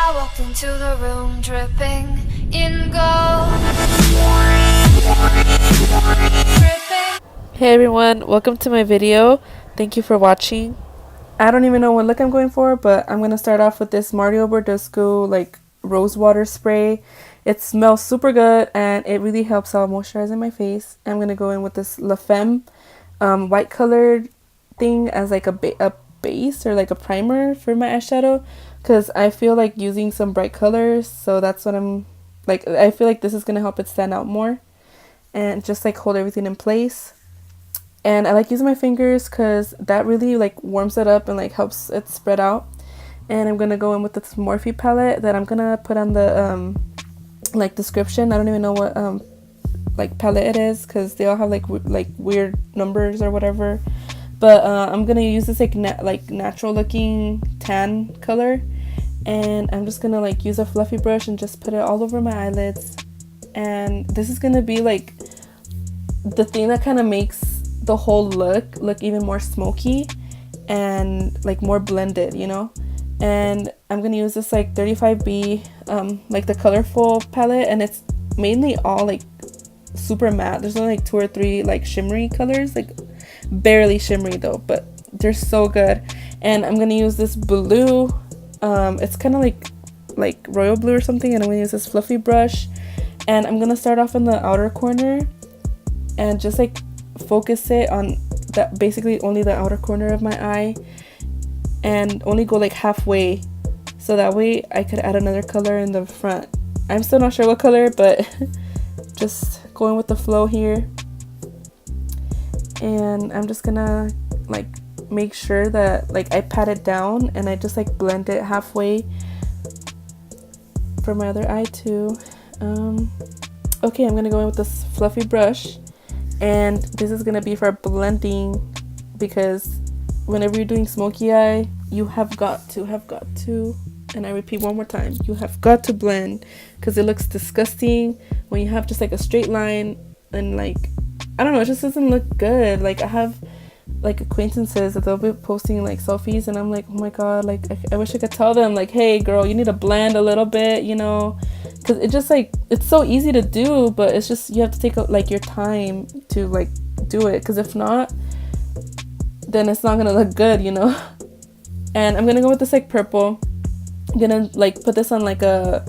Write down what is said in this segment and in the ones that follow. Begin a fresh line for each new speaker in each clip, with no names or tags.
I walked into the room dripping in gold.
Hey everyone, welcome to my video. Thank you for watching. I don't even know what look I'm going for, but I'm going to start off with this Mario Bordesco like rose water spray. It smells super good and it really helps out moisturizing my face. I'm going to go in with this La Femme white colored thing as like a base or like a primer for my eyeshadow, because I feel like using some bright colors, so that's what I'm like. I feel like this is going to help it stand out more and just like hold everything in place. And I like using my fingers because that really like warms it up and like helps it spread out. And I'm gonna go in with this Morphe palette that I'm gonna put on the like description. I don't even know what like palette it is because they all have like weird numbers or whatever. But I'm gonna use this like natural looking tan color, and I'm just gonna like use a fluffy brush and just put it all over my eyelids. And this is gonna be like the thing that kind of makes the whole look even more smoky and like more blended, you know. And I'm gonna use this like 35b like the colorful palette, and it's mainly all like super matte. There's only like 2 or 3 like shimmery colors, like barely shimmery though, but they're so good. And I'm gonna use this blue, it's kind of like royal blue or something, and I'm gonna use this fluffy brush, and I'm gonna start off in the outer corner and just like focus it on that, basically only the outer corner of my eye, and only go like halfway, so that way I could add another color in the front. I'm still not sure what color, but just going with the flow here. And I'm just gonna like make sure that like I pat it down and I just like blend it halfway for my other eye too. Okay, I'm gonna go in with this fluffy brush, and this is gonna be for blending, because whenever you're doing smoky eye, you have got to, and I repeat one more time, you have got to blend, because it looks disgusting when you have just like a straight line, and like I don't know, it just doesn't look good. Like I have like acquaintances that they'll be posting like selfies, and I'm like, oh my god, like I wish I could tell them like, hey girl, you need to blend a little bit, you know, because it just like, it's so easy to do, but it's just you have to take like your time to like do it, because if not, then it's not gonna look good, you know. And I'm gonna go with this like purple. I'm gonna like put this on like a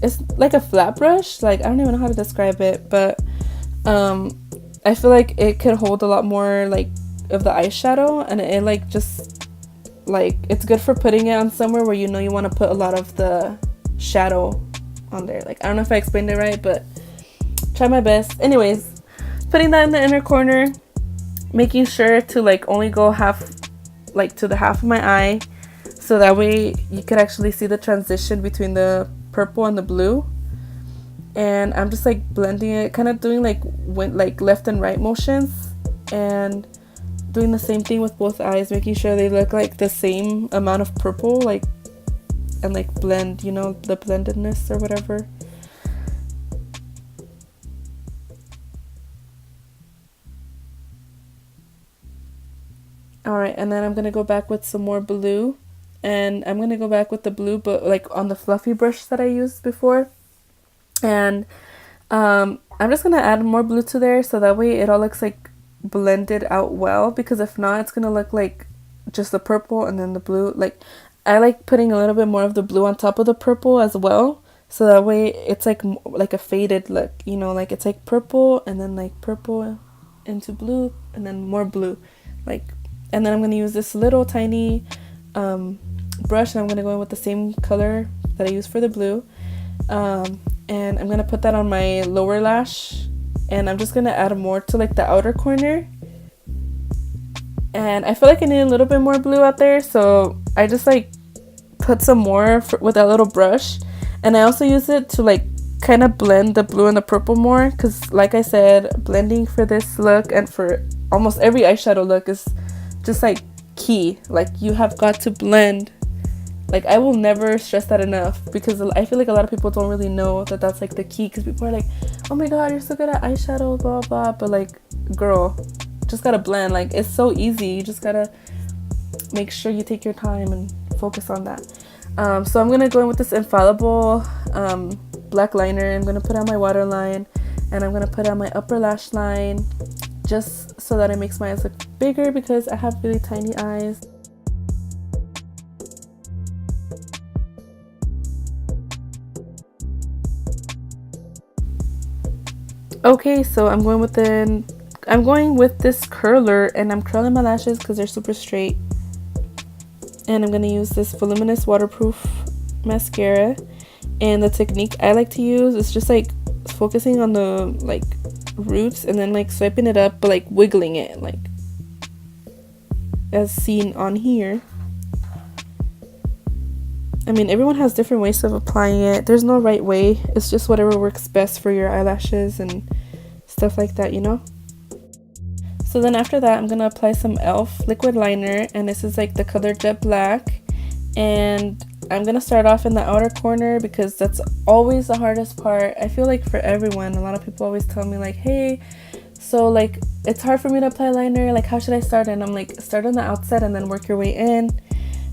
it's like a flat brush, like I don't even know how to describe it, but I feel like it could hold a lot more like of the eyeshadow, and it like just like it's good for putting it on somewhere where you know you want to put a lot of the shadow on there. Like I don't know if I explained it right, but try my best. Anyways, putting that in the inner corner, making sure to like only go half, like to the half of my eye, so that way you could actually see the transition between the purple and the blue. And I'm just like blending it, kind of doing like left and right motions, and doing the same thing with both eyes, making sure they look like the same amount of purple, like, and like blend, you know, the blendedness or whatever. Alright, and then I'm gonna go back with some more blue, and I'm gonna go back with the blue, but like on the fluffy brush that I used before. And I'm just gonna add more blue to there, so that way it all looks like blended out well, because if not, it's gonna look like just the purple and then the blue. Like I like putting a little bit more of the blue on top of the purple as well, so that way it's like a faded look, you know, like it's like purple and then like purple into blue and then more blue, like. And then I'm gonna use this little tiny brush, and I'm gonna go in with the same color that I used for the blue, and I'm gonna put that on my lower lash, and I'm just gonna add more to like the outer corner. And I feel like I need a little bit more blue out there, so I just like put some more with that little brush. And I also use it to like kind of blend the blue and the purple more, because like I said, blending for this look and for almost every eyeshadow look is just like key. Like you have got to blend. Like I will never stress that enough, because I feel like a lot of people don't really know that that's like the key, because people are like, oh my god, you're so good at eyeshadow, blah blah, but like girl, just gotta blend. Like it's so easy, you just gotta make sure you take your time and focus on that. So I'm going to go in with this Infallible black liner. I'm going to put on my waterline, and I'm going to put on my upper lash line just so that it makes my eyes look bigger because I have really tiny eyes. Okay, so I'm going with this curler, and I'm curling my lashes because they're super straight. And I'm going to use this voluminous waterproof mascara. And the technique I like to use is just like focusing on the like roots and then like swiping it up, but like wiggling it, like as seen on here. I mean, everyone has different ways of applying it. There's no right way. It's just whatever works best for your eyelashes and stuff like that, you know? So then after that, I'm going to apply some e.l.f. liquid liner, and this is like the color Jet Black. And I'm going to start off in the outer corner because that's always the hardest part. I feel like for everyone, a lot of people always tell me like, hey, so like it's hard for me to apply liner, like how should I start? And I'm like, start on the outside and then work your way in,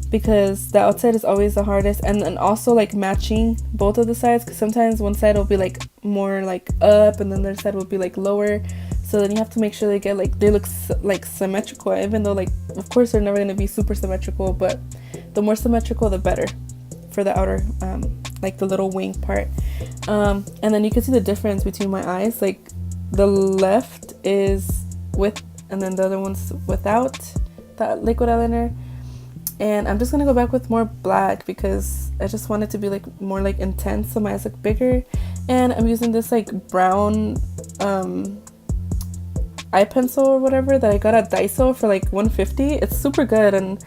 because the outside is always the hardest. And then also like matching both of the sides, because sometimes one side will be like more like up and then the other side will be like lower. So then you have to make sure they get like, they look like symmetrical, even though like of course they're never going to be super symmetrical, but the more symmetrical the better for the outer like the little wing part. And then you can see the difference between my eyes. Like the left is with, and then the other one's without that liquid eyeliner. And I'm just gonna go back with more black because I just want it to be like more like intense so my eyes look bigger. And I'm using this like brown eye pencil or whatever that I got at Daiso for like $150. It's super good, and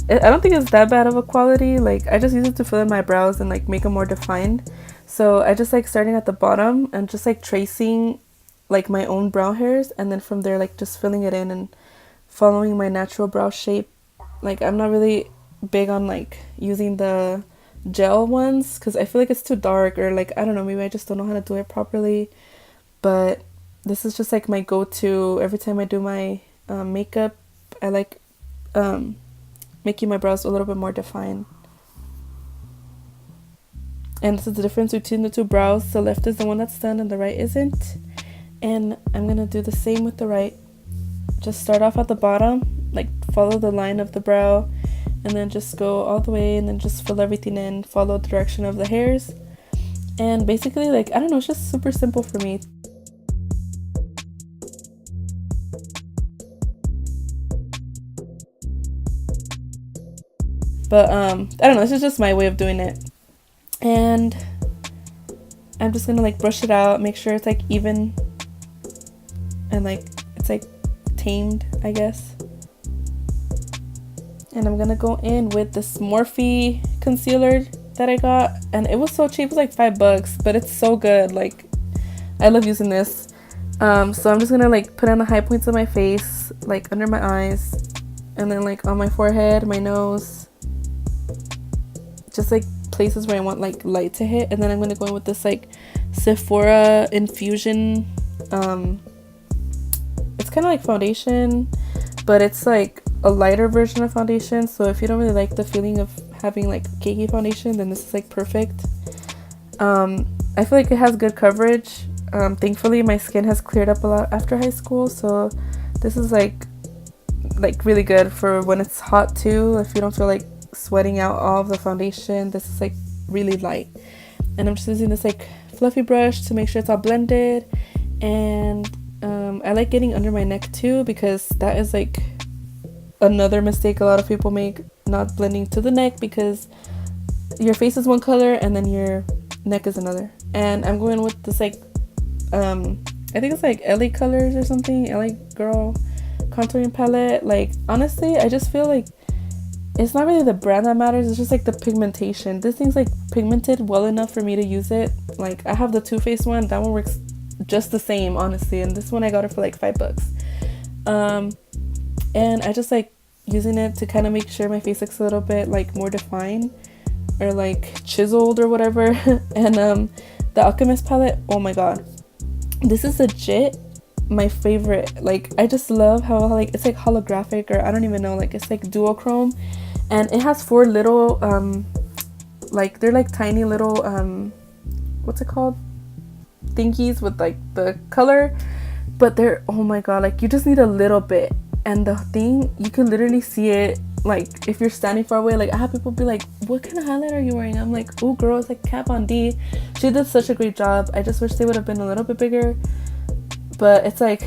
I don't think it's that bad of a quality. Like I just use it to fill in my brows and like make them more defined. So I just like starting at the bottom and just like tracing like my own brow hairs, and then from there like just filling it in and following my natural brow shape. Like I'm not really big on like using the gel ones because I feel like it's too dark, or like I don't know, maybe I just don't know how to do it properly. But this is just like my go-to every time I do my makeup. I like making my brows a little bit more defined. And this is the difference between the two brows. The left is the one that's done and the right isn't. And I'm gonna do the same with the right. Just start off at the bottom, like follow the line of the brow, and then just go all the way and then just fill everything in, follow the direction of the hairs. And basically, like, I don't know, it's just super simple for me. But I don't know, this is just my way of doing it. And I'm just gonna like brush it out, make sure it's like even and like it's like tamed, I guess. And I'm gonna go in with this Morphe concealer that I got, and it was so cheap. It was like $5, but it's so good. Like I love using this. So I'm just gonna like put on the high points of my face, like under my eyes, and then like on my forehead, my nose, just like places where I want like light to hit. And then I'm gonna go in with this like Sephora infusion. It's kind of like foundation, but it's like a lighter version of foundation. So if you don't really like the feeling of having like cakey foundation, then this is like perfect. I feel like it has good coverage. Thankfully my skin has cleared up a lot after high school, so this is like really good for when it's hot too. If you don't feel like sweating out all of the foundation, this is like really light. And I'm just using this like fluffy brush to make sure it's all blended. And I like getting under my neck too, because that is like another mistake a lot of people make, not blending to the neck, because your face is one color and then your neck is another. And I'm going with this like I think it's like LA Colors or something, LA Girl contouring palette. Like honestly, I just feel like it's not really the brand that matters, it's just like the pigmentation. This thing's like pigmented well enough for me to use it. Like I have the Too Faced one, that one works just the same honestly, and this one I got it for like $5. And I just like using it to kind of make sure my face looks a little bit like more defined or like chiseled or whatever. And the Alchemist palette, oh my god, this is legit my favorite. Like I just love how like it's like holographic, or I don't even know, like it's like duochrome, and it has 4 little like they're like tiny little what's it called, thingies with like the color, but they're, oh my god, like you just need a little bit, and the thing, you can literally see it like if you're standing far away. Like I have people be like, what kind of highlight are you wearing? I'm like, oh girl, it's like Kat Von D. She did such a great job. I just wish they would have been a little bit bigger, but it's like,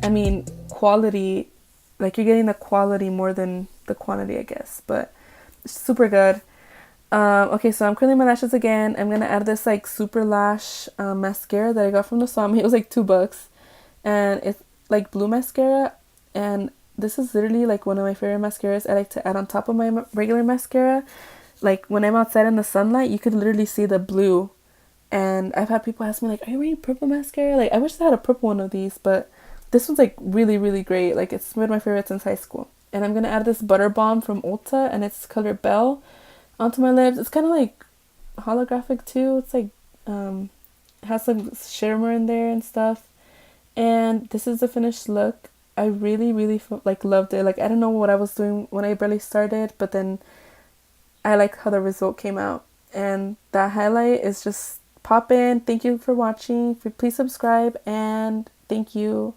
I mean, quality, like you're getting the quality more than the quantity, I guess, but super good. Okay, so I'm curling my lashes again. I'm gonna add this like super lash mascara that I got from the salon. It was like $2, and it's like blue mascara, and this is literally like one of my favorite mascaras I like to add on top of my regular mascara. Like when I'm outside in the sunlight, you could literally see the blue. And I've had people ask me like, are you wearing purple mascara? Like I wish I had a purple one of these, but this one's like really, really great. Like it's been my favorite since high school. And I'm gonna add this butter balm from Ulta, and it's color Belle, onto my lips. It's kind of like holographic too. It's like has some shimmer in there and stuff. And this is the finished look. I really, really like loved it. Like I don't know what I was doing when I barely started, but then I like how the result came out. And that highlight is just pop in. Thank you for watching. Please subscribe, and thank you.